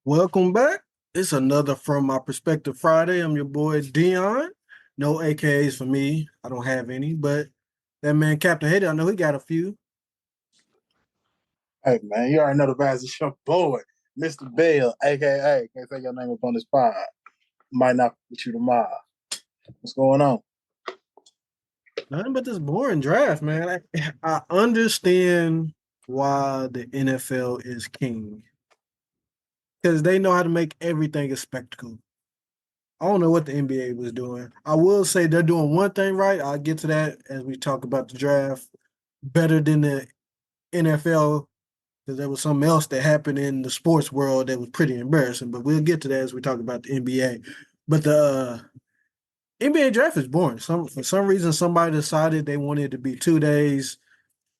Welcome back. It's another From My Perspective Friday. I'm your boy Dion. No AKAs for me. I don't have any, but that man Captain Hater, I know he got a few. Hey man, you already know the vibes. It's your boy, Mr. Bell, aka can't say your name up on this pod. Might not put you tomorrow. What's going on? Nothing but this boring draft, man. I understand why the NFL is king. Because they know how to make everything a spectacle. I don't know what the NBA was doing. I will say they're doing one thing right. I'll get to that as we talk about the draft. Better than the NFL because there was something else that happened in the sports world that was pretty embarrassing. But we'll get to that as we talk about the NBA. But the NBA draft is boring. For some reason, somebody decided they wanted it to be 2 days,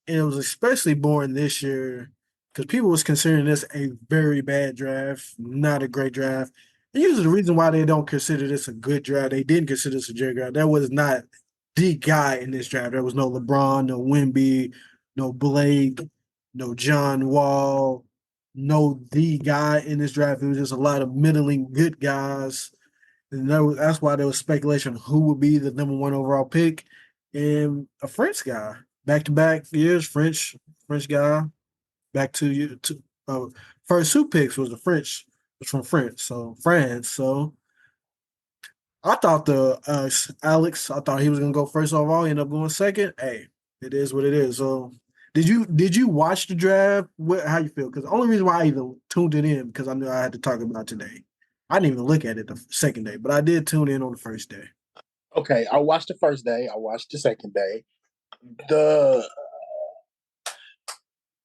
and it was especially boring this year because people was considering this a very bad draft, not a great draft. And usually, the reason why they don't consider this a good draft, they didn't consider this a great draft. That was not the guy in this draft. There was no LeBron, no Wemby, no Blake, no John Wall, no the guy in this draft. It was just a lot of middling good guys. And that's why there was speculation who would be the number one overall pick. And a French guy, back to back years, French guy, back to you. First two picks was was from France. So I thought the Alex, I thought he was gonna go first overall. He ended up going second. Hey, it is what it is. So did you watch the draft? How you feel? Because the only reason why I even tuned it in because I knew I had to talk about it today. I didn't even look at it the second day, but I did tune in on the first day. Okay, I watched the first day. I watched the second day. The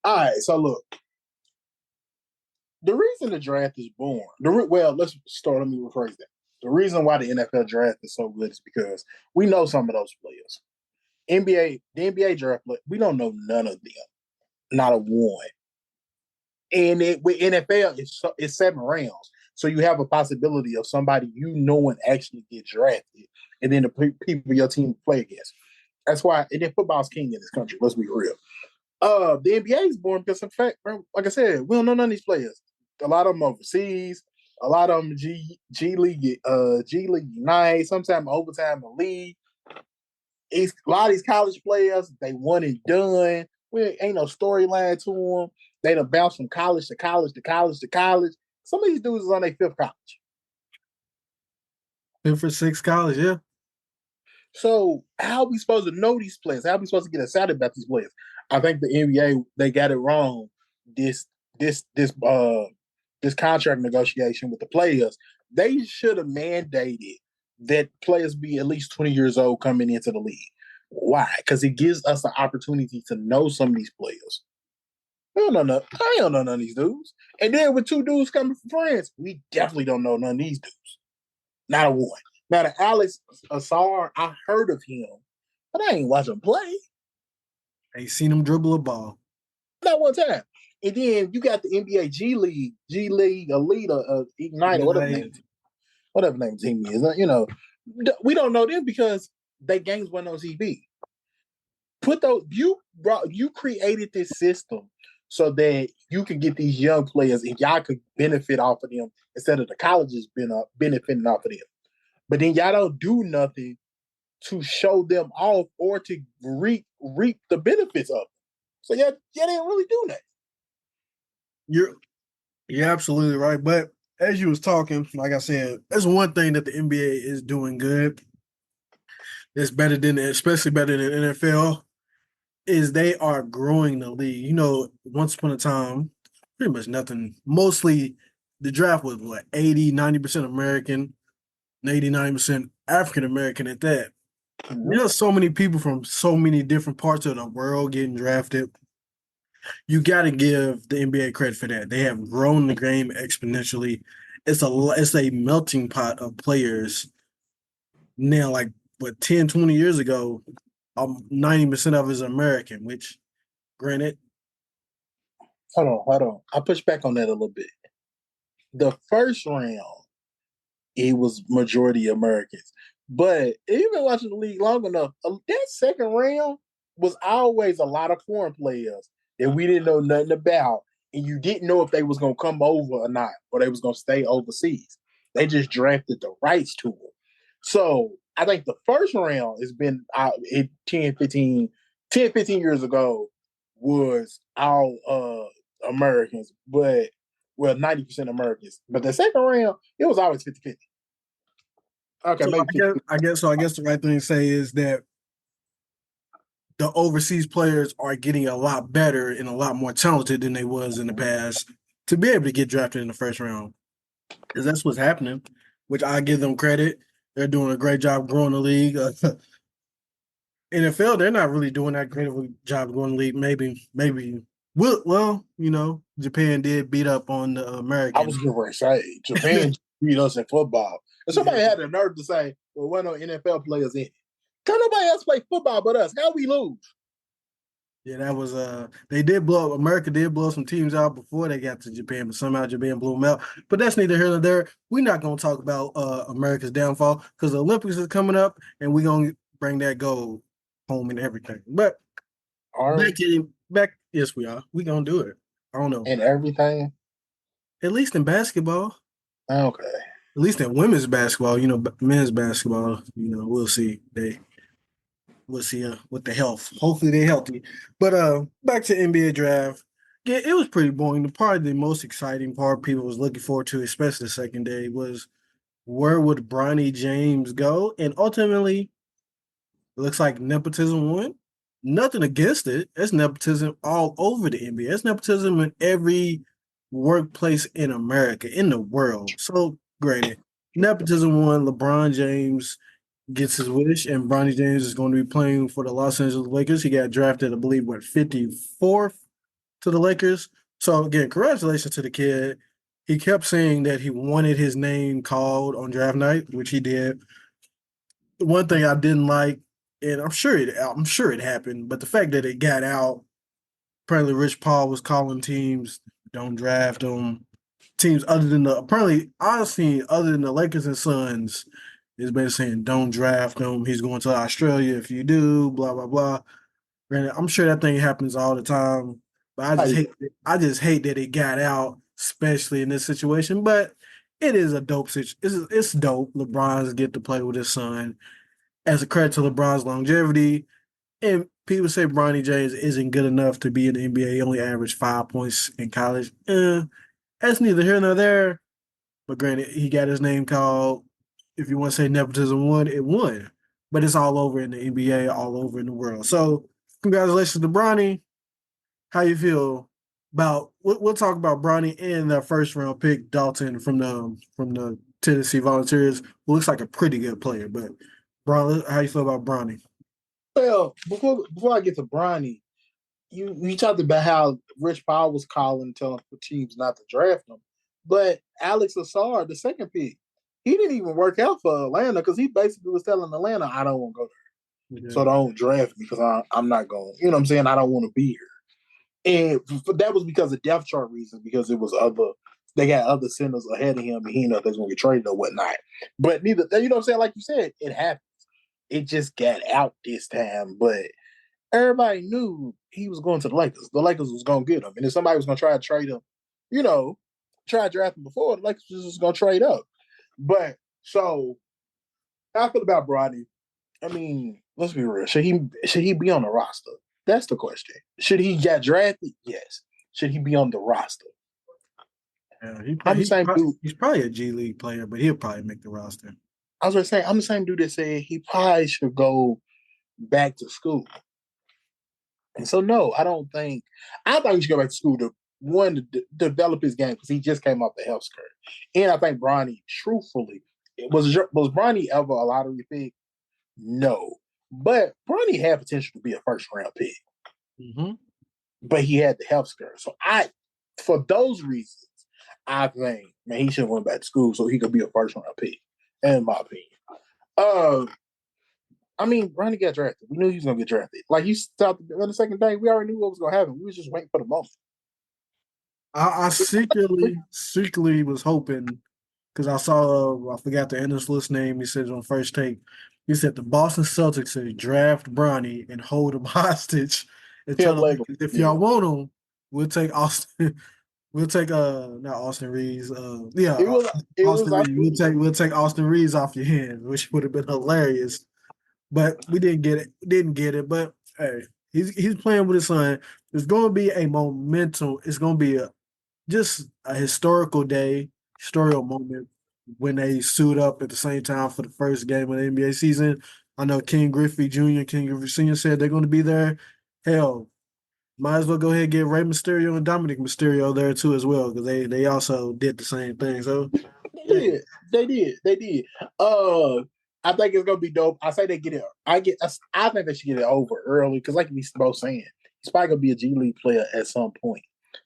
All right. So look, the reason the draft is born. Well, let's start. Let me rephrase that. The reason why the NFL draft is so good is because we know some of those players. The NBA draft, we don't know none of them, not a one. And with NFL, it's 7 rounds. So you have a possibility of somebody you know and actually get drafted, and then the people your team play against. That's why, and then football's king in this country. Let's be real. The NBA is born because, in fact, like I said, we don't know none of these players. A lot of them overseas. A lot of them G League, G League United. Sometimes overtime in the league. A lot of these college players, they one and done. We ain't no storyline to them. They done bounce from college to college to college to college. Some of these dudes is on their fifth college. Fifth for six college, yeah. So how are we supposed to know these players? How are we supposed to get excited about these players? I think the NBA they got it wrong. This this this uh this contract negotiation with the players, they should have mandated that players be at least 20 years old coming into the league. Why? Because it gives us an opportunity to know some of these players. I don't know none of these dudes. And then with two dudes coming from France, we definitely don't know none of these dudes. Not a one. Now the Alex Asar, I heard of him, but I ain't watch him play. Ain't seen him dribble a ball. Not one time. And then you got the NBA G League, Elite, Ignite, whatever name team is. We don't know them because they games went on TV. You created this system so that you can get these young players and y'all could benefit off of them instead of the colleges benefiting off of them. But then y'all don't do nothing to show them off or to reap the benefits of them. So y'all didn't really do that. You're you're absolutely right. But as you was talking, like I said, there's one thing that the NBA is doing good. It's better than, especially better than NFL, is they are growing the league. Once upon a time, pretty much nothing. Mostly the draft was what, 80, 90% American, 80, 90% African American at that. Mm-hmm. There's so many people from so many different parts of the world getting drafted. You got to give the NBA credit for that. They have grown the game exponentially. It's a melting pot of players now. Like, but 10, 20 years ago, 90% of it is American, which, granted, Hold on. I push back on that a little bit. The first round, it was majority Americans. But if you've been watching the league long enough, that second round was always a lot of foreign players that we didn't know nothing about. and you didn't know if they was gonna come over or not, or they was gonna stay overseas. They just drafted the rights to them. So I think the first round has been 10, 15 years ago was all Americans, but 90% Americans. But the second round, it was always 50-50. Okay, So maybe 50. I guess the right thing to say is that the overseas players are getting a lot better and a lot more talented than they was in the past to be able to get drafted in the first round. Because that's what's happening, which I give them credit. They're doing a great job growing the league. NFL, they're not really doing that great of a job growing the league. Maybe. Well, Japan did beat up on the I was Americans. going to say Japan beat us in football, and somebody Yeah. had the nerve to say, "Well, why no NFL players in it? Can nobody else play football but us? How we lose?" Yeah, that was they did blow America did blow some teams out before they got to Japan, but somehow Japan blew them out. But that's neither here nor there. We're not gonna talk about America's downfall because the Olympics is coming up and we're gonna bring that gold home and everything. But Are we? yes, we are. We're gonna do it. I don't know. And everything. At least in basketball, Okay. at least in women's basketball, men's basketball, we'll see. We'll see with the health. Hopefully they're healthy. But back to NBA draft. Yeah, it was pretty boring. Probably the most exciting part people was looking forward to, especially the second day, was where would Bronny James go? And ultimately, it looks like nepotism won. Nothing against it. It's nepotism all over the NBA. It's nepotism in every workplace in America, in the world. So granted, nepotism won. LeBron James gets his wish, and Bronny James is going to be playing for the Los Angeles Lakers. He got drafted, I believe, 54th to the Lakers. So again, congratulations to the kid. He kept saying that he wanted his name called on draft night, which he did. The one thing I didn't like, and I'm sure it happened, but the fact that it got out, apparently Rich Paul was calling teams, don't draft him. Teams other than honestly, other than the Lakers and Suns, is basically saying don't draft him. He's going to Australia if you do, blah blah blah. Granted, I'm sure that thing happens all the time, but Hey, I just hate that it got out, especially in this situation. But it is a dope situation. It's dope. LeBron's get to play with his son as a credit to LeBron's longevity. And people say Bronny James isn't good enough to be in the NBA. He only averaged 5 points in college. That's neither here nor there. But granted, he got his name called. If you want to say nepotism won, it won. But it's all over in the NBA, all over in the world. So congratulations to Bronny. How you feel about? We'll talk about Bronny and the first round pick Dalton from the Tennessee Volunteers, who looks like a pretty good player. But Bronny, how you feel about Bronny? well, before I get to Bronny, you talked about how Rich Paul was calling, telling teams not to draft him, but Alex Assar, the second pick, he didn't even work out for Atlanta because he basically was telling Atlanta, "I don't want to go there, Yeah. so don't draft me because I'm not going." You know what I'm saying? I don't want to be here, and that was because of depth chart reasons. Because it was they got other centers ahead of him, and he didn't know if they was going to get traded or whatnot. But neither, you know what I'm saying? Like you said, it happened. It just got out this time, but everybody knew he was going to the Lakers. The Lakers was going to get him. And if somebody was going to try to trade him, you know, try to draft him before, the Lakers was just going to trade up. But so, how I feel about Bronny, I mean, let's be real. Should he be on the roster? That's the question. Should he get drafted? Yes. Should he be on the roster? Yeah, I'm the same dude. he's probably a G League player, but he'll probably make the roster. I was going to say, I'm the same dude that said he probably should go back to school. And so, no, I don't think. I think he should go back to school to one to develop his game because he just came off the health scare. And I think Bronny, truthfully, was Bronny ever a lottery pick? No, but Bronny had potential to be a first round pick, Mm-hmm. but he had the health scare. So for those reasons, I think man he should have went back to school so he could be a first round pick. In my opinion, I mean, Bronny got drafted. We knew he was going to get drafted. Like you stopped on the second day, we already knew what was going to happen. We was just waiting for the moment. I secretly was hoping because I saw I forgot the analyst list name. He said it on First Take. He said the Boston Celtics should draft Bronny and hold him hostage and tell Him the label. Lakers, if Yeah. y'all want him, we'll take Austin. We'll take not Austin Reeves. Yeah, It was Austin Reeves. Austin Reeves. We'll take Austin Reeves off your hands, which would have been hilarious. But we didn't get it. Didn't get it. But hey, he's playing with his son. It's going to be a momentum. It's going to be just a historical day, historical moment when they suit up at the same time for the first game of the NBA season. I know King Griffey Jr., King Griffey Sr. said they're going to be there. Hell, might as well go ahead and get Rey Mysterio and Dominic Mysterio there too as well because they also did the same thing. So They hey, did. They did. I think it's gonna be dope. I say they get it. I think they should get it over early because, like we both saying, he's probably gonna be a G League player at some point.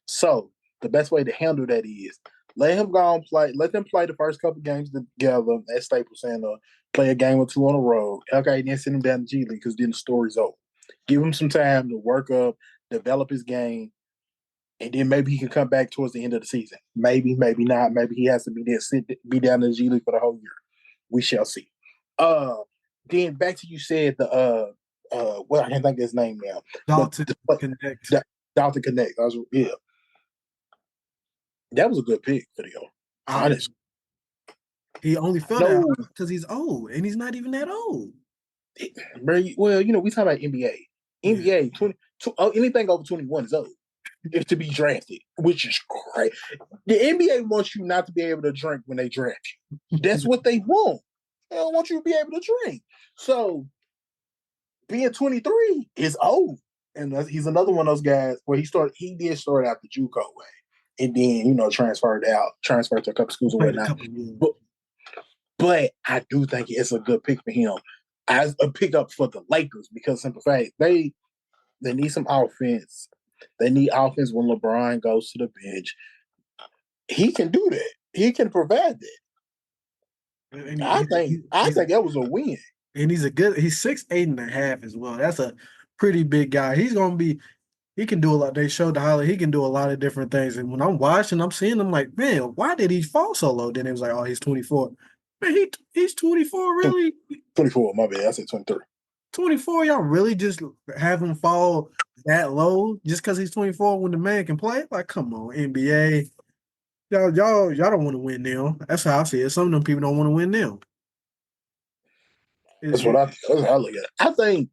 So the best way to handle that is let him go and play. Let them play the first couple games together at Staples Center. Play a game or two on the road. Okay, then send him down to G League because then the story's over. Give him some time to work up, develop his game, and then maybe he can come back towards the end of the season. Maybe, maybe not. Maybe he has to be there, be down in the G League for the whole year. We shall see. Uh, then back to you said the well, I can't think of his name now. Dalton But Connect. Dalton Connect. That was a good pick for them. Honestly, He only fell no, down because he's old, and he's not even that old. well, we talk about NBA. Yeah. NBA anything over 21 is old. If to be drafted, which is great. The NBA wants you not to be able to drink when they draft you. That's what they want. They don't want you to be able to drink. So being 23 is old. And he's another one of those guys where he did start out the JUCO way. And then, transferred to a couple schools or Played a whatnot. couple years. But I do think it's a good pick for him as a pickup for the Lakers because simple fact, they need some offense. They need offense when LeBron goes to the bench. He can do that. He can provide that. And I think that was a win. And he's 6'8.5" as well. That's a pretty big guy. He can do a lot. They showed the highlight. He can do a lot of different things. And when I'm watching, I'm seeing him like, man, why did he fall so low? Then it was like, oh, he's 24. Man, he's 24, really? 24, my bad. I said 23. 24, y'all really just have him fall that low just because he's 24 when the man can play? Like, come on, NBA. Y'all don't want to win now. That's how I see it. Some of them people don't want to win now. That's what I look at it. I think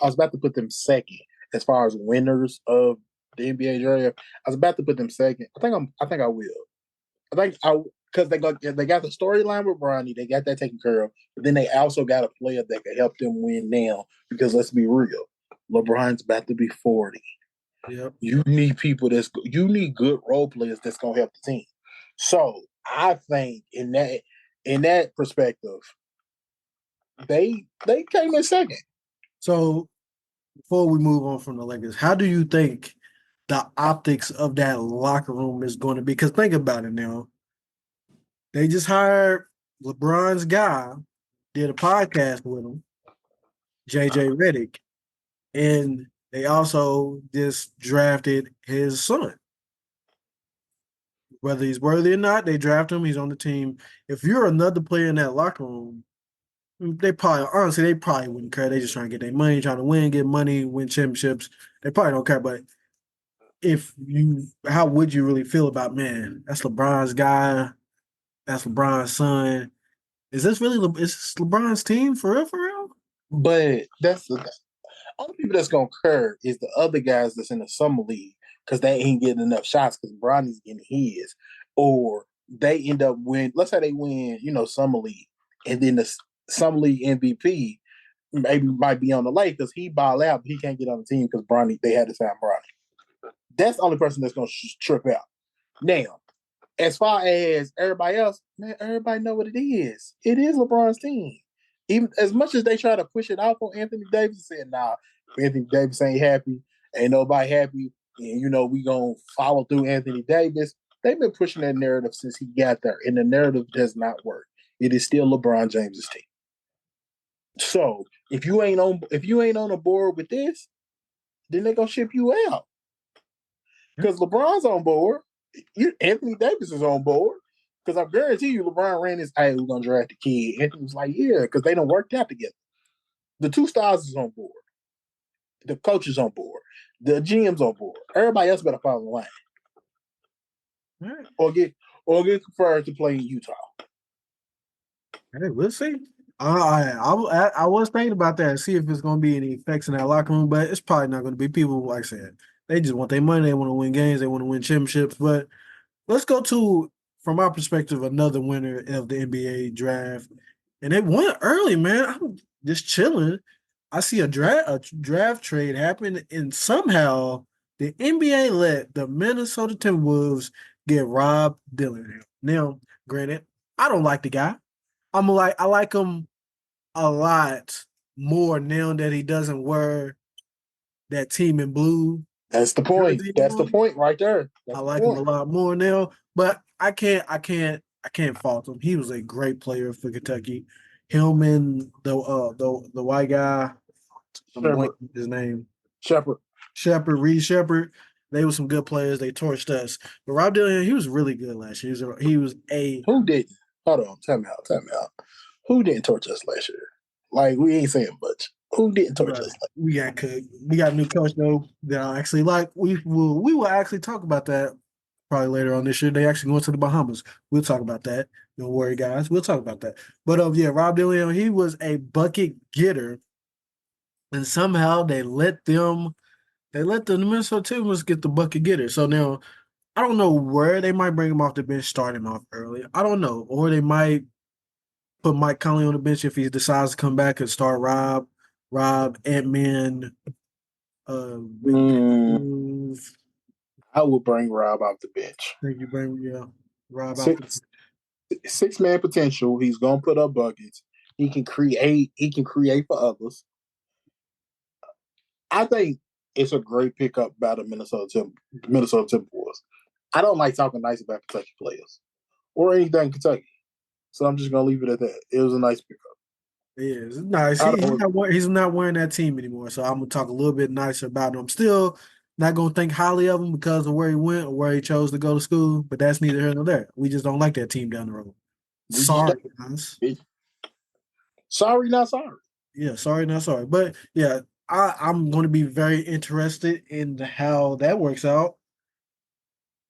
I was about to put them second as far as winners of the NBA draft. I was about to put them second. I think I will. Because they got the storyline with Bronny, they got that taken care of, but then they also got a player that can help them win now. Because let's be real, LeBron's about to be 40. Yep. You need good role players that's gonna help the team. So I think in that perspective, they came in second. So before we move on from the Lakers, how do you think the optics of that locker room is going to be? Because think about it now. They just hired LeBron's guy, did a podcast with him, JJ Redick, and they also just drafted his son. Whether he's worthy or not, they draft him. He's on the team. If you're another player in that locker room, they probably wouldn't care. They just trying to get their money, trying to win, get money, win championships. They probably don't care. But how would you really feel about, man, that's LeBron's guy, that's LeBron's son. Is this LeBron's team for real, for real? But that's the only people that's gonna care is the other guys that's in the summer league because they ain't getting enough shots because Bronny's getting his, or they end up let's say they win, summer league, and then the summer league MVP maybe might be on the lake because he ball out, but he can't get on the team because they had to sign Bronny. That's the only person that's gonna trip out. Now, as far as everybody else, man, everybody know what it is. It is LeBron's team. Even as much as they try to push it off on Anthony Davis, said, "Nah, Anthony Davis ain't happy. Ain't nobody happy." And we gonna follow through Anthony Davis. They've been pushing that narrative since he got there, and the narrative does not work. It is still LeBron James's team. So if you ain't on the board with this, then they gonna ship you out because LeBron's on board. Anthony Davis is on board. Because I guarantee you, LeBron ran his, hey, we're going to draft the kid. Anthony was like, yeah, because they done worked out together. The two stars is on board. The coach is on board. The GM's on board. Everybody else better follow the line. right. or get conferred to play in Utah. Hey, we'll see. I was thinking about that, see if it's going to be any effects in that locker room, but it's probably not going to be. People, like I said, they just want their money. They want to win games. They want to win championships. But let's go to, from our perspective, another winner of the NBA draft, and it went early, man. I'm just chilling. I see a draft trade happen, and somehow the NBA let the Minnesota Timberwolves get Rob Dillingham. Now, granted, I don't like the guy. I like him a lot more now that he doesn't wear that team in blue That's the point. jersey That's the anymore. point right there. I That's the like him a point. lot more now, but I can't fault him. He was a great player for Kentucky. Him and the white guy, I'm Shepard. blanking his name, Shepard. Reed Shepard. They were some good players. They torched us. But Rob Dillian, he was really good last year. He was a Who didn't? Hold on. Tell me out. Tell me out. Who didn't torch us last year? Like, we ain't saying much. Who didn't torch Right. us? We got cooked. We got a new coach though that I actually like. We will actually talk about that probably later on this year. They actually going to the Bahamas. We'll talk about that. Don't worry, guys. We'll talk about that. But yeah, Rob Dillion, he was a bucket getter, and somehow they let the Minnesota Timberwolves get the bucket getter. So now I don't know where they might bring him off the bench, start him off early. I don't know, or they might put Mike Conley on the bench if he decides to come back and start Ant-Man, Big Dick Mm, Move. I would bring Rob off the bench. Think you bring Rob out the Six 6 man potential. He's gonna put up buckets. He can create. He can create for others. I think it's a great pickup by the Minnesota Timberwolves. I don't like talking nice about Kentucky players or anything Kentucky, so I'm just gonna leave it at that. It was a nice pickup. Yeah, it's nice. I don't. He's not wearing that team anymore, so I'm gonna talk a little bit nicer about him. I'm still not gonna think highly of him because of where he went or where he chose to go to school, but that's neither here nor there. We just don't like that team down the road. We just Sorry, don't. guys. Sorry, not sorry. Yeah, sorry, not sorry. But yeah, I'm going to be very interested in how that works out.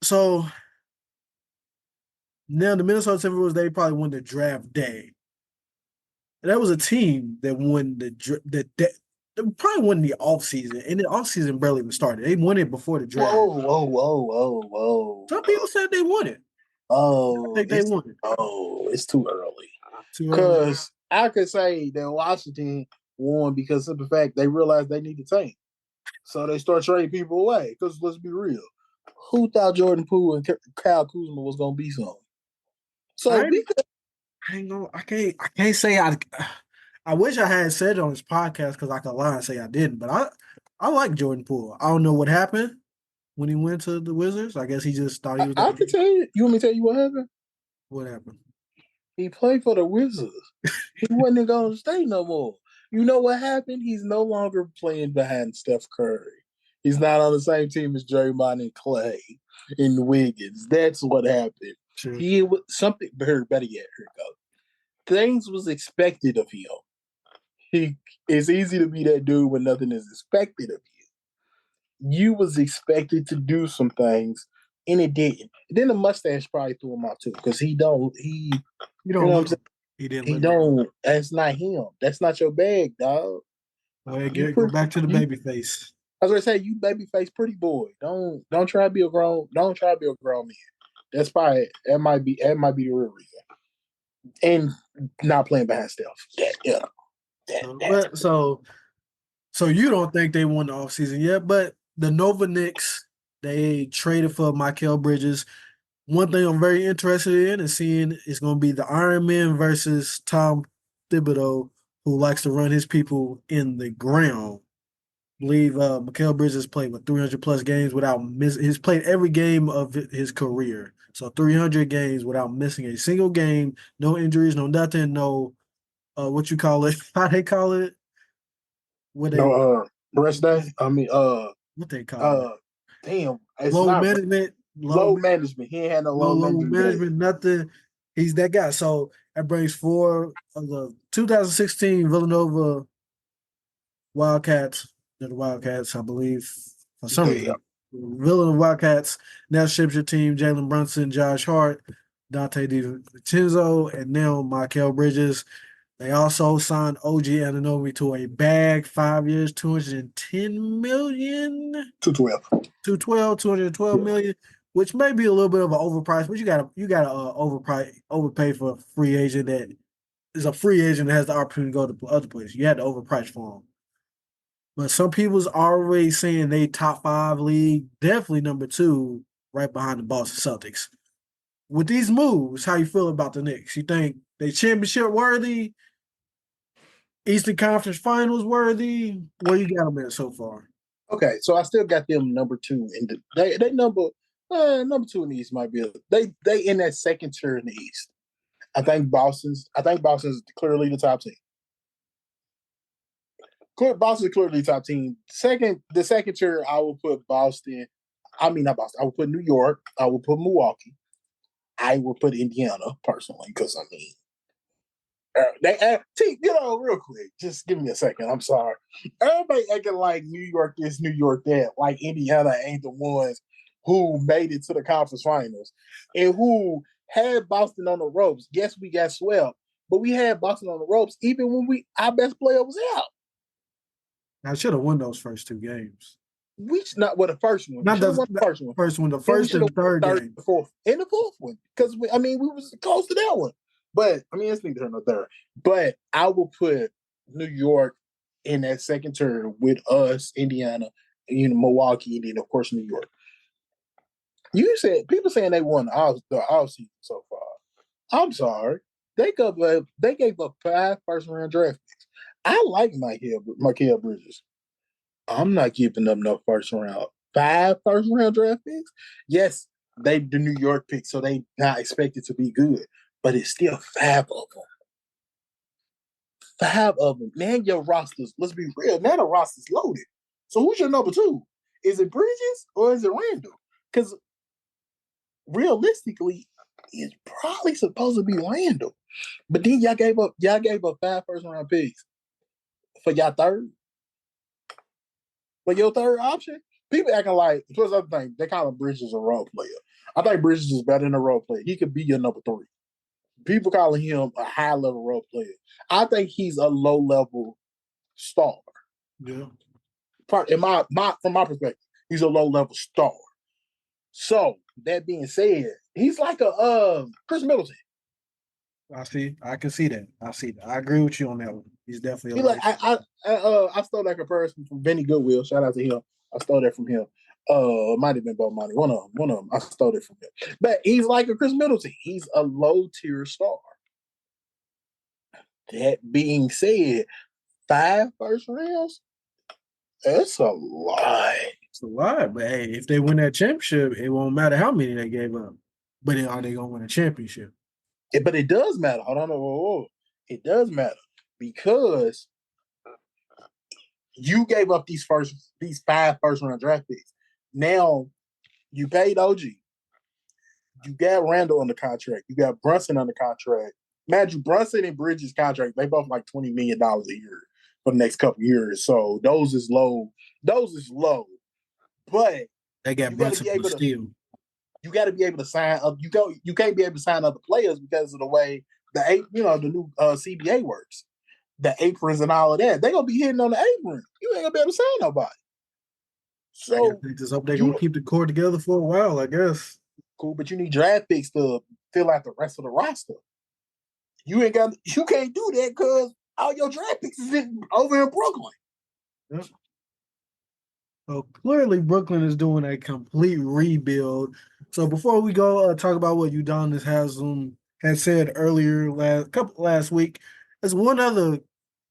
So now the Minnesota Timberwolves, they probably won the draft day. And that was a team that won that they probably won the offseason. And the offseason barely even started. They won it before the draft. Whoa. Some people said they won it. I Oh, think they won it. it's too early. Too early. Because I could say that Washington won because of the fact they realized they need to tank. So they start trading people away. Because let's be real. Who thought Jordan Poole and Kyle Kuzma was going to be something? So I ain't, I ain't gonna, I can't say I wish I had said it on this podcast because I could lie and say I didn't, but I like Jordan Poole. I don't know what happened when he went to the Wizards. I guess he just thought he was I that can good. tell you. You want me to tell you what happened? What happened? He played for the Wizards. He wasn't going to stay no more. You know what happened? He's no longer playing behind Steph Curry. He's not on the same team as Draymond and Clay and Wiggins. That's what happened. Sure. He was something better yet. Here it goes. Things was expected of him. It's easy to be that dude when nothing is expected of you. You was expected to do some things, and it didn't. And then the mustache probably threw him out too, because he don't. He, You you know don't what I'm look. saying? He didn't He look good. don't. That's not him. That's not your bag, dog. Go ahead, You go pretty. back to the You. baby face. I was gonna say you baby face pretty boy. Don't try to be a grown. Don't try to be a grown man. That's probably that might be the real reason. And not playing behind Steph. But so you don't think they won the offseason yet? But the Nova Knicks, they traded for Mikal Bridges. One thing I'm very interested in is seeing is going to be the Iron Man versus Tom Thibodeau, who likes to run his people in the ground. I believe Mikal Bridges played with 300 plus games without missing. He's played every game of his career, so 300 games without missing a single game. No injuries, no nothing, no what you call it? How they call it? What they No rest day. I mean what they call it? uh damn. It's Low not management, low management. He ain't had no no low low management days. management, nothing. He's that guy. So that brings four of the 2016 Villanova Wildcats. They're the Wildcats, I believe, for some Yeah. reason. Villain Wildcats now ships your team Jalen Brunson, Josh Hart, Dante DiVincenzo, and now Mikal Bridges. They also signed OG Anunoby to a bag, 5 years, 210 million. 212. 212 million, which may be a little bit of an overprice, but you gotta overpay for a free agent that is a free agent that has the opportunity to go to other places. You had to overprice for him. But some people's already saying they top five league, definitely number two, right behind the Boston Celtics. With these moves, how you feel about the Knicks? You think they championship worthy, Eastern Conference Finals worthy? Where you got them at so far? Okay, so I still got them number two in the they number two in the East might be they in that second tier in the East. I think Boston's clearly the top team. Boston's clearly the top team. The second tier, I will put Boston. I mean not Boston. I will put New York. I will put Milwaukee. I will put Indiana personally because I mean real quick. Just give me a second. I'm sorry. Everybody acting like New York this, New York that. Like Indiana ain't the ones who made it to the conference finals and who had Boston on the ropes. Yes, we got swept, but we had Boston on the ropes even when our best player was out. I should have won those first two games. We not well the first one. We Not should have won the the first one. first one, the Then we first should have and won third the third, game. the fourth, and the fourth one because we was close to that one. But I mean, it's neither here nor there. But I will put New York in that second tier with us, Indiana, Milwaukee, and then of course New York. You said people saying they won the all season so far. I'm sorry, they gave up 5 first round draft picks. I like Mikal Bridges. I'm not giving them no first round. 5 first round draft picks. Yes, they the New York pick, so they not expected to be good, but it's still 5 of them. 5 of them. Man, your rosters. Let's be real. Now the roster's loaded. So who's your number 2? Is it Bridges or is it Randall? Because realistically, it's probably supposed to be Randall. But then y'all gave up 5 first round picks for y'all third. For your third option, people acting like plus other thing, they call him Bridges a role player. I think Bridges is better than a role player. He could be your number 3. People calling him a high level role player. I think he's a low level star. Yeah. From my perspective, he's a low level star. So that being said, he's like a Chris Middleton. I can see that. I agree with you on that one. He's definitely He a low. like I stole that comparison from Benny Goodwill. Shout out to him. I stole that from him. Might have been Bob Money. One of them. I stole it from him. But he's like a Chris Middleton. He's a low tier star. That being said, 5 first rounds, that's a lot. It's a lot, but hey, if they win that championship, it won't matter how many they gave up. But are they gonna win a championship? But it does matter. Hold on, whoa. It does matter because you gave up these 5 first round draft picks. Now you paid OG. You got Randall on the contract. You got Brunson on the contract. Imagine Brunson and Bridges contract. They both like $20 million a year for the next couple years. So those is low. But They got you got to Brunson be able for to. steal. You got to be able to sign up. You can't be able to sign other players because of the way the new CBA works. The aprons and all of that. They're gonna be hitting on the apron. You ain't gonna be able to sign nobody. I guess So they just hope they're gonna keep the core together for a while, I guess. cool, but you need draft picks to fill out the rest of the roster. You can't do that because all your draft picks is over in Brooklyn. Yep. So clearly, Brooklyn is doing a complete rebuild. So before we go talk about what Udonis has said earlier last week, there's one other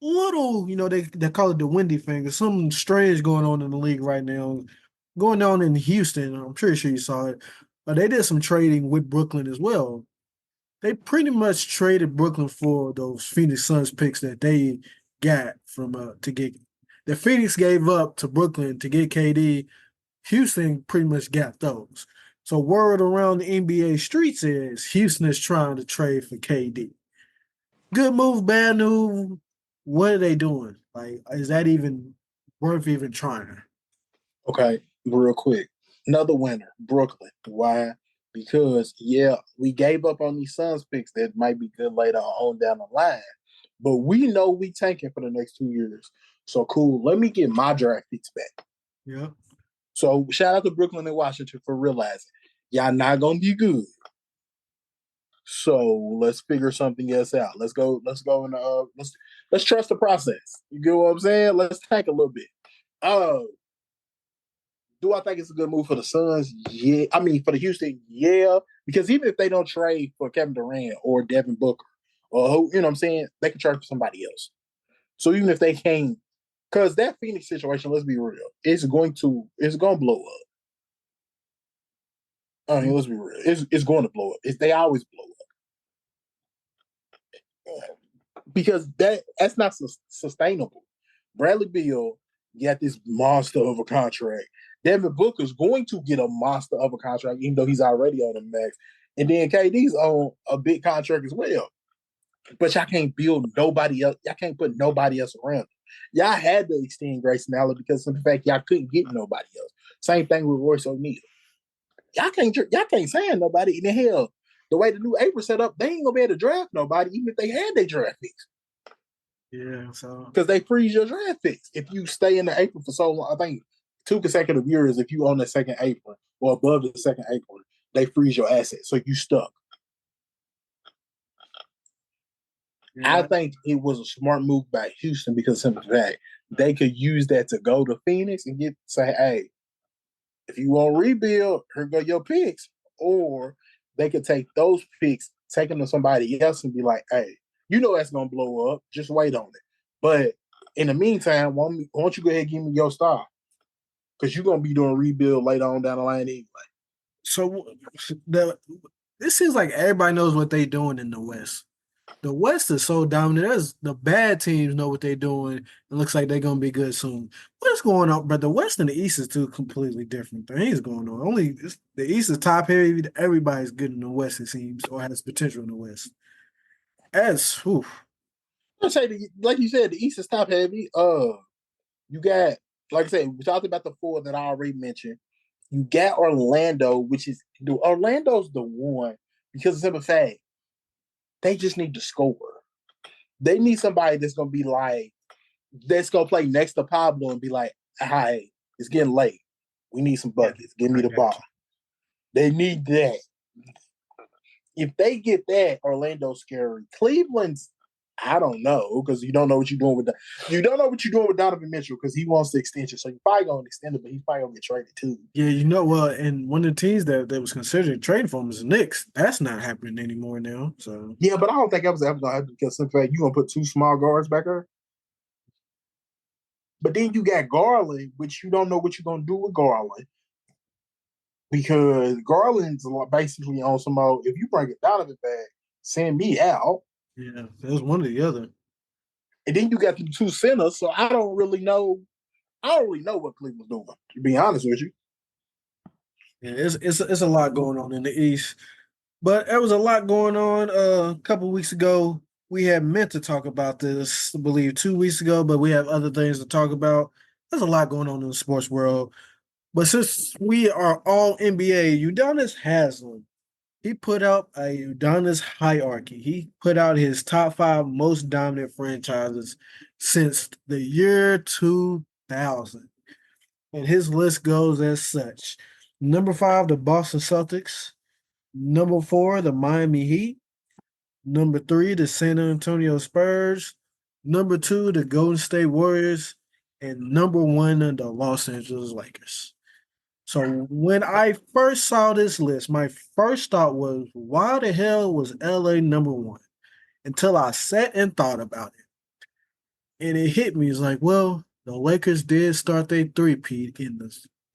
little, they call it the windy thing. There's something strange going on in the league right now, going on in Houston. I'm pretty sure you saw it. They did some trading with Brooklyn as well. They pretty much traded Brooklyn for those Phoenix Suns picks that they got from to get that Phoenix gave up to Brooklyn to get KD. Houston pretty much got those. So word around the NBA streets is Houston is trying to trade for KD. Good move, bad move. What are they doing? Like, is that even worth even trying? Okay, real quick. Another winner, Brooklyn. Why? Because yeah, we gave up on these Suns picks that might be good later on down the line, but we know we tanking for the next 2 years. So cool. Let me get my draft picks back. Yeah. So shout out to Brooklyn and Washington for realizing y'all not gonna be good. So let's figure something else out. Let's go. Let's go and let's trust the process. You get what I'm saying? Let's tank a little bit. Uh, do I think it's a good move for the Suns? Yeah. I mean, for the Houston, yeah. Because even if they don't trade for Kevin Durant or Devin Booker, or who, you know what I'm saying, they can trade for somebody else. So even if they can't, because that Phoenix situation, let's be real, it's going to blow up. I mean, let's be real, it's going to blow up. They always blow up because that's not sustainable. Bradley Beal got this monster of a contract. Devin Booker's going to get a monster of a contract, even though he's already on the max. And then KD's on a big contract as well. But y'all can't build nobody else. Y'all can't put nobody else around. Y'all had to extend Grayson Allen because of the fact y'all couldn't get nobody else. Same thing with Royce O'Neal. Y'all can't sign nobody. In the hell, the way the new April set up, they ain't gonna be able to draft nobody, even if they had their draft picks. Yeah. So Because they freeze your draft picks. If you stay in the April for so long, I think 2 consecutive years, if you own the second apron or above the second apron, they freeze your assets. So you stuck. I yeah. think it was a smart move by Houston because of the fact they could use that to go to Phoenix and say, hey, if you want to rebuild, here go your picks. Or they could take those picks, take them to somebody else and be like, hey, you know that's gonna blow up. Just wait on it. But in the meantime, why don't you go ahead and give me your star? Because you're gonna be doing rebuild later on down the line anyway. So the it seems like everybody knows what they're doing in the West. The West is so dominant. The bad teams know what they're doing. It looks like they're gonna be good soon. What's going on? But the West and the East is two completely different things going on. The East is top heavy. Everybody's good in the West, it seems, or has potential in the West. As whew, I'll say, like you said, the East is top heavy. You got, like I said, we talked about the four that I already mentioned. You got Orlando, Orlando's the one because of the fact they just need to score. They need somebody that's gonna be like, that's gonna play next to Pablo and be like, "Hi, it's getting late. We need some yeah, buckets. Give me I the got ball." They need that. If they get that, Orlando's scary. Cleveland's, I don't know because you don't know what you're doing with Donovan Mitchell because he wants the extension. So you're probably gonna extend it, but he's probably gonna get traded too. you. Yeah, well, and one of the teams that was considering trading for him was the Knicks. That's not happening anymore now. So Yeah, but I don't think that was ever gonna happen because in fact you're gonna put two small guards back there. But then you got Garland, which you don't know what you're gonna do with Garland because Garland's basically on some mode. If you bring it Donovan back, send me out. yeah, it was one or the other. And then you got the two centers, so I don't really know. I don't really know what Cleveland's doing, to be honest with you. Yeah, it's a lot going on in the East. But there was a lot going on a couple weeks ago. We had meant to talk about this, I believe, 2 weeks ago, but we have other things to talk about. There's a lot going on in the sports world. But since we are all NBA, Udonis Haslem, he put out a Udonis hierarchy. He put out his top five most dominant franchises since the year 2000. And his list goes as such. Number five, the Boston Celtics. Number four, the Miami Heat. Number three, the San Antonio Spurs. Number two, the Golden State Warriors. And number one, the Los Angeles Lakers. So when I first saw this list, my first thought was, why the hell was LA number one? Until I sat and thought about it. And it hit me. It's like, well, the Lakers did start their three-peat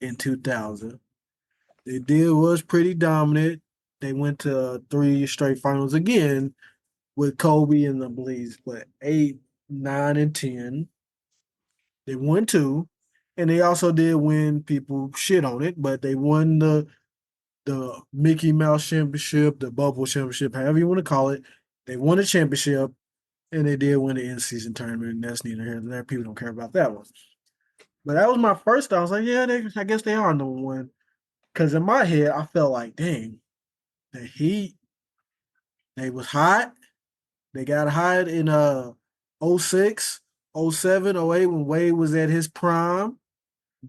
in 2000. They did was pretty dominant. They went to three straight finals again with Kobe and I believe what 8, 9, and 10. They won two, and they also did win. People shit on it, but they won the Mickey Mouse Championship, the Bubble Championship, however you want to call it. They won a championship, and they did win the in-season tournament. And that's neither here nor there. People don't care about that one. But that was my first thought. I was like, yeah, I guess they are number one. because in my head I felt like, dang, the Heat, they was hot. They got hot in '06, '07, '08 when Wade was at his prime.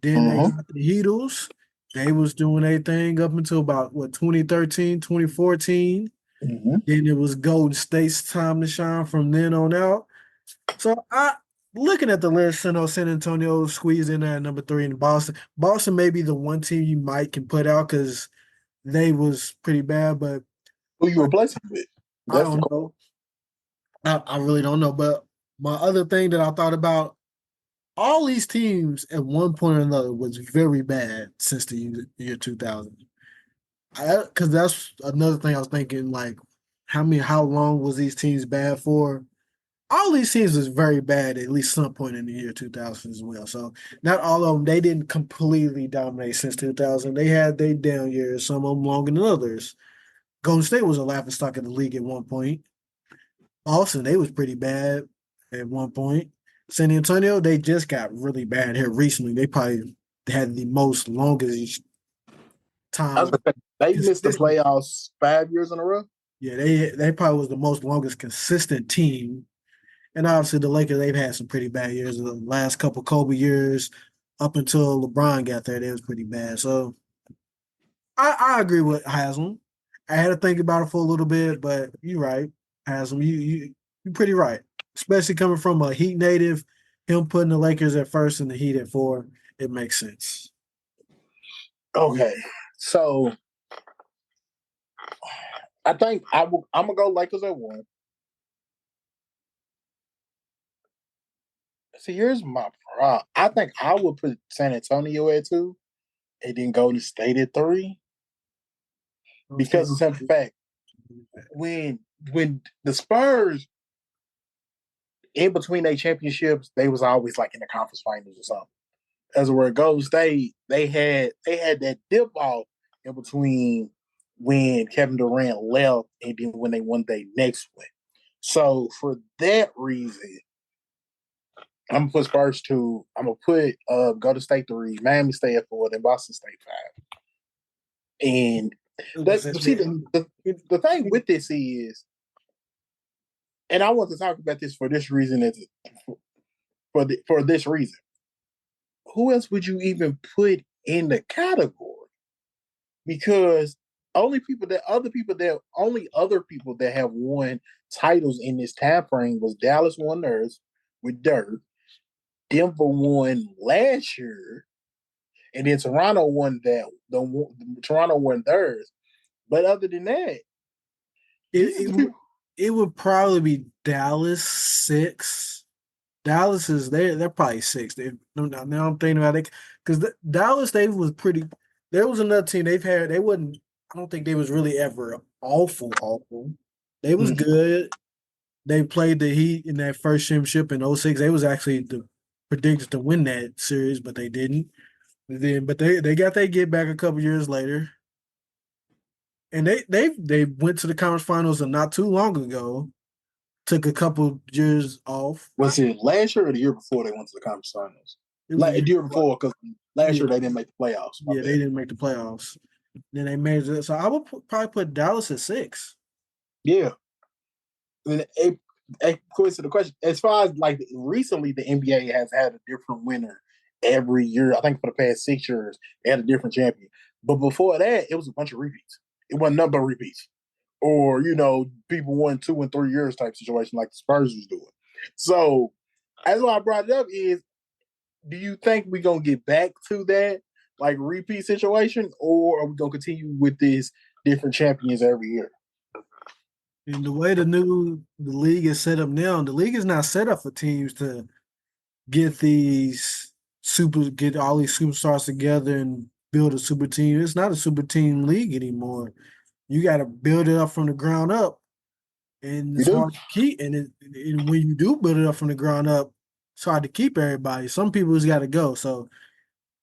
Then they Mm-hmm. got the Heatles. They was doing their thing up until about what 2013, 2014. Mm-hmm. Then it was Golden State's time to shine from then on out. So I looking at the list, I know San Antonio squeezed in there at number three in Boston. Boston may be the one team you might can put out because they was pretty bad, but Who you replacing with? I That's the don't know. I really don't know. But my other thing that I thought about, all these teams at one point or another was very bad since the year 2000. Because that's another thing I was thinking, like, how long was these teams bad for? All these teams was very bad at least some point in the year 2000 as well. So not all of them, they didn't completely dominate since 2000. They had their down years, some of them longer than others. Golden State was a laughingstock of the league at one point. Boston, they was pretty bad at one point. San Antonio, they just got really bad here recently. They probably had the most longest I was time gonna say, they missed the consistent. playoffs 5 years in a row. Yeah, they probably was the most longest consistent team. And obviously the Lakers, they've had some pretty bad years. The last couple Kobe years, up until LeBron got there, they was pretty bad. So I agree with Haslam. I had to think about it for a little bit, but you're right, Haslam. You're pretty right. Especially coming from a Heat native, him putting the Lakers at first and the Heat at four, it makes sense. Okay, so I think I'm gonna go Lakers at one. See, here's my problem. I think I would put San Antonio at two, and then Golden State at three Okay. because of the simple fact when the Spurs in between their championships, they was always like in the conference finals or something. As where Golden State, they had that dip off in between when Kevin Durant left and then when they won their next win. So for that reason, I'm gonna put Spurs two. I'm gonna put Golden State three, Miami State at four, then Boston State five. And see the thing with this is, and I want to talk about this for this reason for this reason. Who else would you even put in the category? Because only other people that have won titles in this time frame was Dallas won theirs with Dirk, Denver won last year, and then Toronto won Toronto won theirs. But other than that, It, this is the it people. it would probably be Dallas six. Dallas is they're probably six. Now I'm thinking about it because Dallas they was pretty. There was another team they've had. They wasn't. I don't think they was really ever awful. They was Mhm. good. They played the Heat in that first championship in '06. They was actually predicted to win that series, but they didn't. But they got their get back a couple years later, and they went to the conference finals not too long ago. Took a couple years off. Was it last year or the year before they went to the conference finals? It was a Like year the year before. before, because last Yeah, year they didn't make the playoffs. My yeah, they bad. didn't make the playoffs. Then they made it. So I would probably put Dallas at six. Yeah. And it goes to the question. As far as like recently, the NBA has had a different winner every year. I think for the past 6 years, they had a different champion. But before that, it was a bunch of repeats. It wasn't none but repeats. Or, people won 2 and 3 years type situation like the Spurs was doing. So that's why I brought it up is, do you think we're gonna get back to that like repeat situation, or are we gonna continue with this different champions every year? And the way the league is set up now, the league is not set up for teams to get all these superstars together and build a super team. It's not a super team league anymore. You got to build it up from the ground up, and You it's do? hard to keep. And when you do build it up from the ground up, it's hard to keep everybody. Some people just got to go. So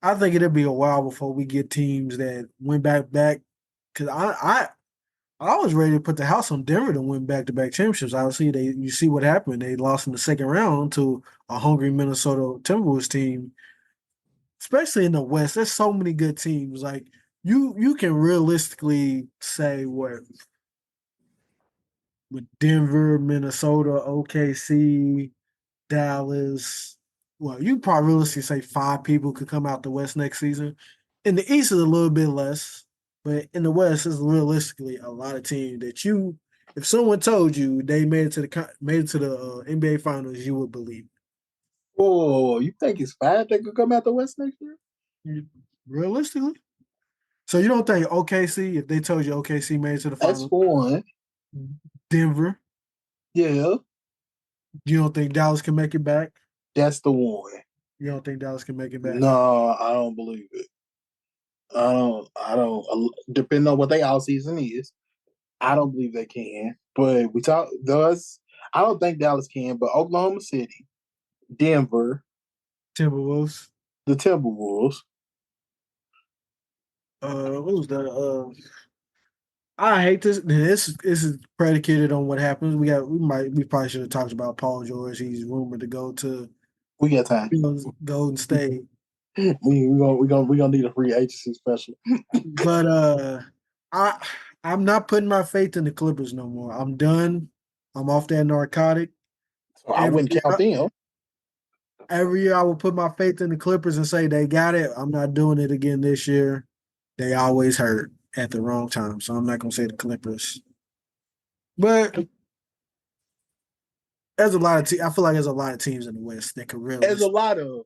I think it'll be a while before we get teams that went back. Because I was ready to put the house on Denver to win back to back championships. Obviously, you see what happened. They lost in the second round to a hungry Minnesota Timberwolves team. Especially in the West, there's so many good teams. Like you can realistically say what with Denver, Minnesota, OKC, Dallas. Well, you probably realistically say 5 people could come out the West next season. In the East is a little bit less, but in the West is realistically a lot of teams that you. If someone told you they made it to the NBA Finals, you would believe Oh, you think it's 5 that could come out the West next year? it. Realistically. So you don't think OKC, if they told you OKC made it to the That's finals, one. Denver, Yeah, you don't think Dallas can make it back? that's the one. You don't think Dallas can make it back? No, I don't believe it. I don't. Depending on what they all season is, I don't believe they can. But we talk thus. I don't think Dallas can. But Oklahoma City, Denver, Timberwolves. the Timberwolves. What was that? I hate this. This is predicated on what happens. We probably should have talked about Paul George. He's rumored to go to We got time. Golden State. We gonna need a free agency special. But I I'm not putting my faith in the Clippers no more. I'm done. I'm off that narcotic. So I Every wouldn't count them. every year I will put my faith in the Clippers and say they got it. I'm not doing it again this year. They always hurt at the wrong time, so I'm not gonna say the Clippers. But there's a lot of I feel like there's a lot of teams in the West that could really. There's a lot of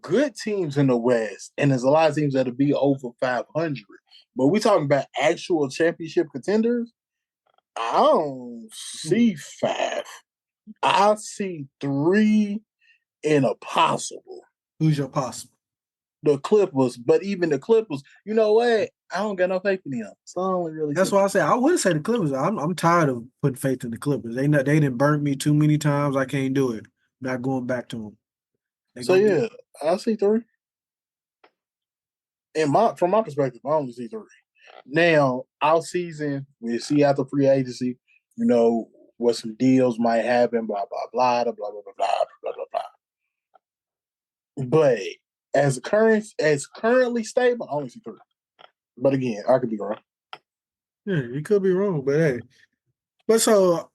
good teams in the West, and there's a lot of teams that'll be over 500. But we talking about actual championship contenders. I don't see 5. I see 3 and a possible. Who's your possible? The Clippers, but even the Clippers, you know what? I don't got no faith in them. So I don't really. That's why I say I wouldn't say the Clippers. I'm tired of putting faith in the Clippers. They didn't burn me too many times. I can't do it. Not going back to them. So yeah, I see 3. And from my perspective, I only see 3. Now, out season, we see after free agency, what some deals might happen, blah blah blah, blah blah blah blah blah blah blah. But as currently stable, I only see 3. But again, I could be wrong. Yeah, you could be wrong, but hey. But so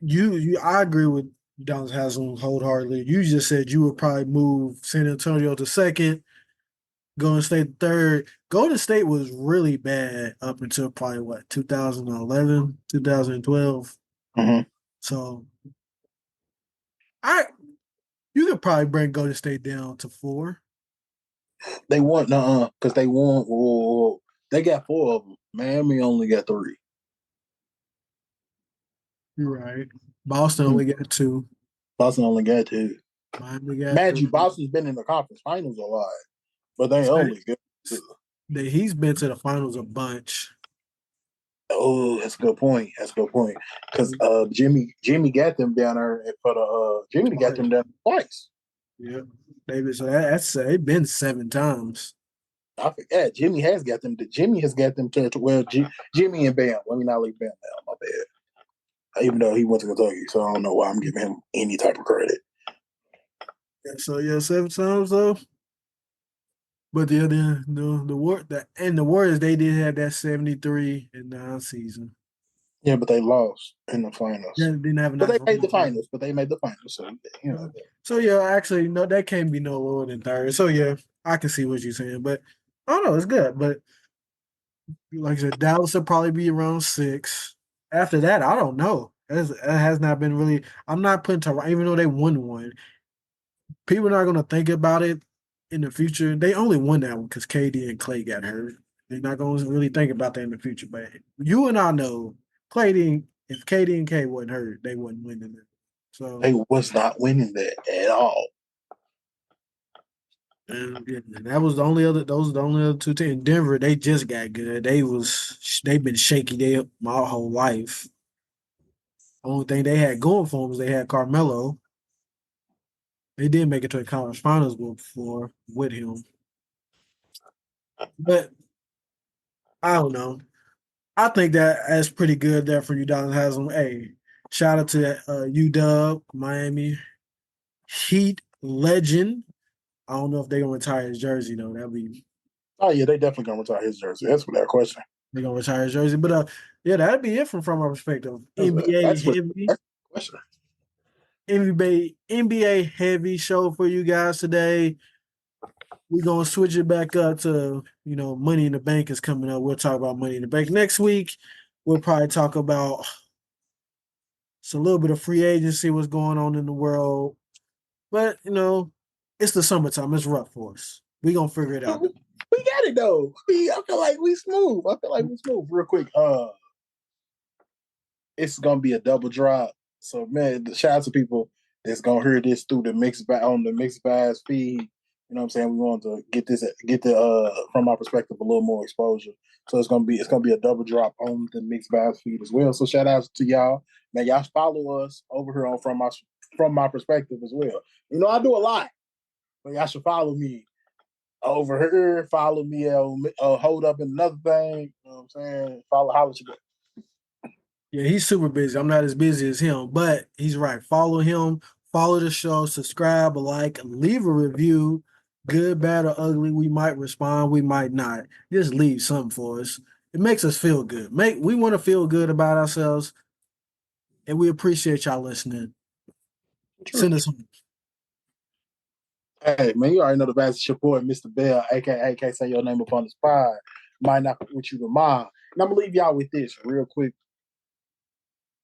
I agree with Dallas Haslam wholeheartedly. You just said you would probably move San Antonio to second, Golden State third. Golden State was really bad up until probably what 2011, 2012. Mm-hmm. So you could probably bring Golden State down to 4. They want because they want. Well, they got 4 of them. Miami only got 3. You're right. Boston only got 2. Boston only got 2. Miami got Imagine 3. Boston's been in the conference finals a lot, but they only got 2. He's been to the finals a bunch. Oh, that's a good point. Because Jimmy got them down there for the Jimmy got them down twice. Yeah, so they've been 7 times. I forget. Jimmy has got them to Jimmy and Bam. Let me not leave Bam down. My bad. Even though he went to Kentucky, so I don't know why I'm giving him any type of credit. Yeah, so yeah, 7 times though. But the Warriors, they did have that 73-9 season. Yeah, but they lost in the finals. Yeah, didn't have but they made the finals. So So yeah, actually, no, that can't be no lower than 3rd. So yeah, I can see what you're saying, but I don't know, it's good. But like I said, Dallas will probably be around 6. After that, I don't know. It has not been really. I'm not putting Toronto, even though they won one. People are not going to think about it in the future. They only won that one because KD and Clay got hurt. They're not going to really think about that in the future. But you and I know, if KD and K wasn't hurt, they wouldn't win it. So they was not winning that at all. And that was the only other. Those are the only other 2 teams. Denver, they just got good. They've been shaky my whole life. Only thing they had going for them was they had Carmelo. They did make it to the conference finals before with him, but I don't know. I think that's pretty good there for you, Don Haslam. Hey, shout out to UW, Miami Heat legend. I don't know if they're gonna retire his jersey though. That'd be Oh yeah, they definitely gonna retire his jersey. That's without question. They're gonna retire his jersey. But yeah, that'd be it from our perspective. NBA That's what heavy, that's the question. NBA heavy show for you guys today. We're gonna switch it back up to, Money in the Bank is coming up. We'll talk about Money in the Bank next week. We'll probably talk about it's a little bit of free agency, what's going on in the world. But it's the summertime. It's rough for us. We're gonna figure it out. We got it though. I feel like we smooth. Real quick. It's gonna be a double drop. So man, shout out to people that's gonna hear this through the on the mixed bass feed. You know what I'm saying? We want to get the from my perspective a little more exposure. So it's gonna be a double drop on the mixed bass feed as well. So shout out to y'all. Man, y'all follow us over here on from my perspective as well. I do a lot, but y'all should follow me over here. Follow me hold up in another thing. You know what I'm saying? Holla at you. Yeah, he's super busy. I'm not as busy as him, but he's right. Follow him, follow the show, subscribe, like, leave a review. Good, bad, or ugly. We might respond, we might not. Just leave something for us. It makes us feel good. We want to feel good about ourselves, and we appreciate y'all listening. True. Send us home. Hey man, you already know the best. It's your boy, Mr. Bell, aka can't say your name up on the spot. Might not put with you tomorrow. And I'm gonna leave y'all with this real quick.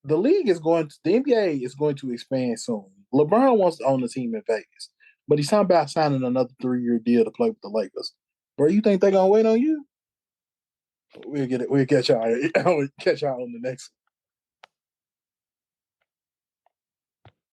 The NBA is going to expand soon. LeBron wants to own the team in Vegas, but he's talking about signing another 3-year deal to play with the Lakers. Bro, you think they're gonna wait on you? We'll get it. We'll catch y'all. We'll catch y'all on the next one.